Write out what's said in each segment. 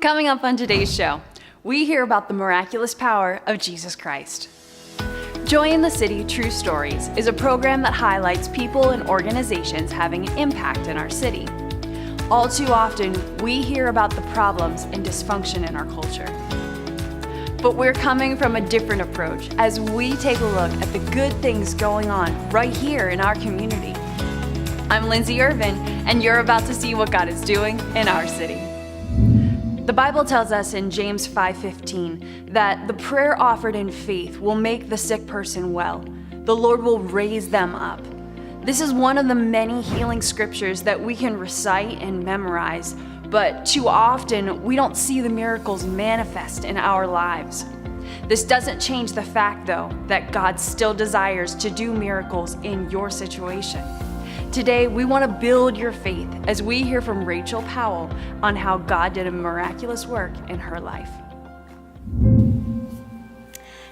Coming up on today's show, we hear about the miraculous power of Jesus Christ. Joy in the City True Stories is a program that highlights people and organizations having an impact in our city. All too often, we hear about the problems and dysfunction in our culture. But we're coming from a different approach as we take a look at the good things going on right here in our community. I'm Lindsay Irvin, and you're about to see what God is doing in our city. The Bible tells us in James 5:15 that the prayer offered in faith will make the sick person well. The Lord will raise them up. This is one of the many healing scriptures that we can recite and memorize, but too often we don't see the miracles manifest in our lives. This doesn't change the fact, though, that God still desires to do miracles in your situation. Today, we want to build your faith as we hear from Rachel Powell on how God did a miraculous work in her life.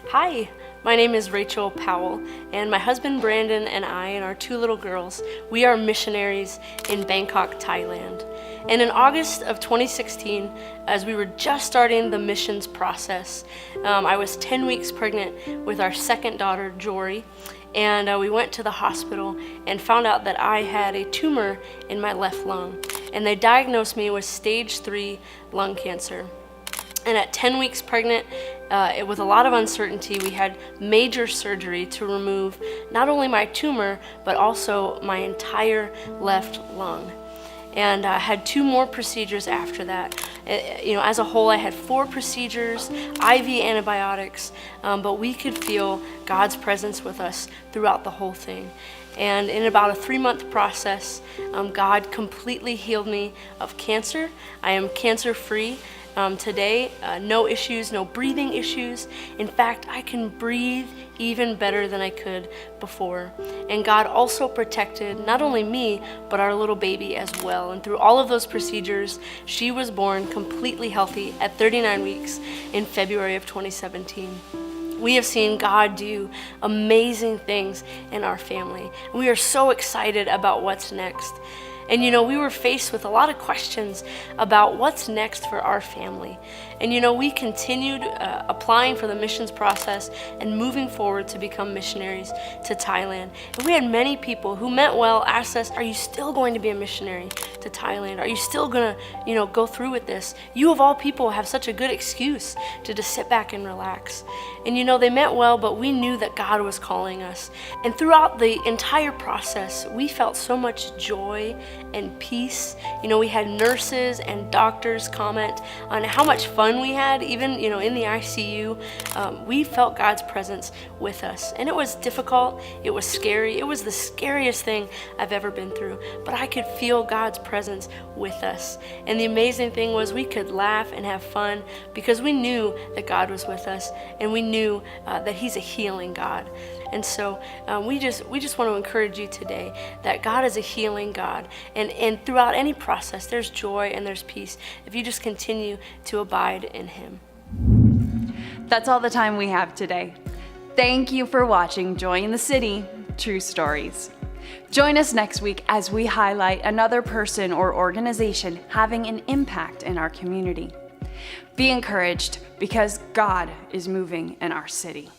Hi, my name is Rachel Powell, and my husband Brandon and I and our two little girls, we are missionaries in Bangkok, Thailand. And in August of 2016, as we were just starting the missions process, I was 10 weeks pregnant with our second daughter, Jory. And we went to the hospital and found out that I had a tumor in my left lung. And they diagnosed me with stage 3 lung cancer. And at 10 weeks pregnant, with a lot of uncertainty, we had major surgery to remove not only my tumor, but also my entire left lung. And I had 2 more procedures after that. As a whole, I had 4 procedures, IV antibiotics, but we could feel God's presence with us throughout the whole thing. And in about a 3-month process, God completely healed me of cancer. I am cancer-free. Today, no issues, no breathing issues. In fact, I can breathe even better than I could before. And God also protected not only me, but our little baby as well. And through all of those procedures, she was born completely healthy at 39 weeks in February of 2017. We have seen God do amazing things in our family. We are so excited about what's next. And we were faced with a lot of questions about what's next for our family. And we continued applying for the missions process and moving forward to become missionaries to Thailand. And we had many people who meant well ask us, are you still going to be a missionary to Thailand? Are you still gonna, go through with this? You of all people have such a good excuse to just sit back and relax. And they meant well, but we knew that God was calling us. And throughout the entire process, we felt so much joy and peace. We had nurses and doctors comment on how much fun we had, even in the ICU. We felt God's presence with us, and it was difficult, it was scary, it was the scariest thing I've ever been through, but I could feel God's presence with us. And the amazing thing was we could laugh and have fun because we knew that God was with us, and we knew that He's a healing God. And so we just want to encourage you today that God is a healing God. And throughout any process, there's joy and there's peace if you just continue to abide in Him. That's all the time we have today. Thank you for watching Joy in the City True Stories. Join us next week as we highlight another person or organization having an impact in our community. Be encouraged because God is moving in our city.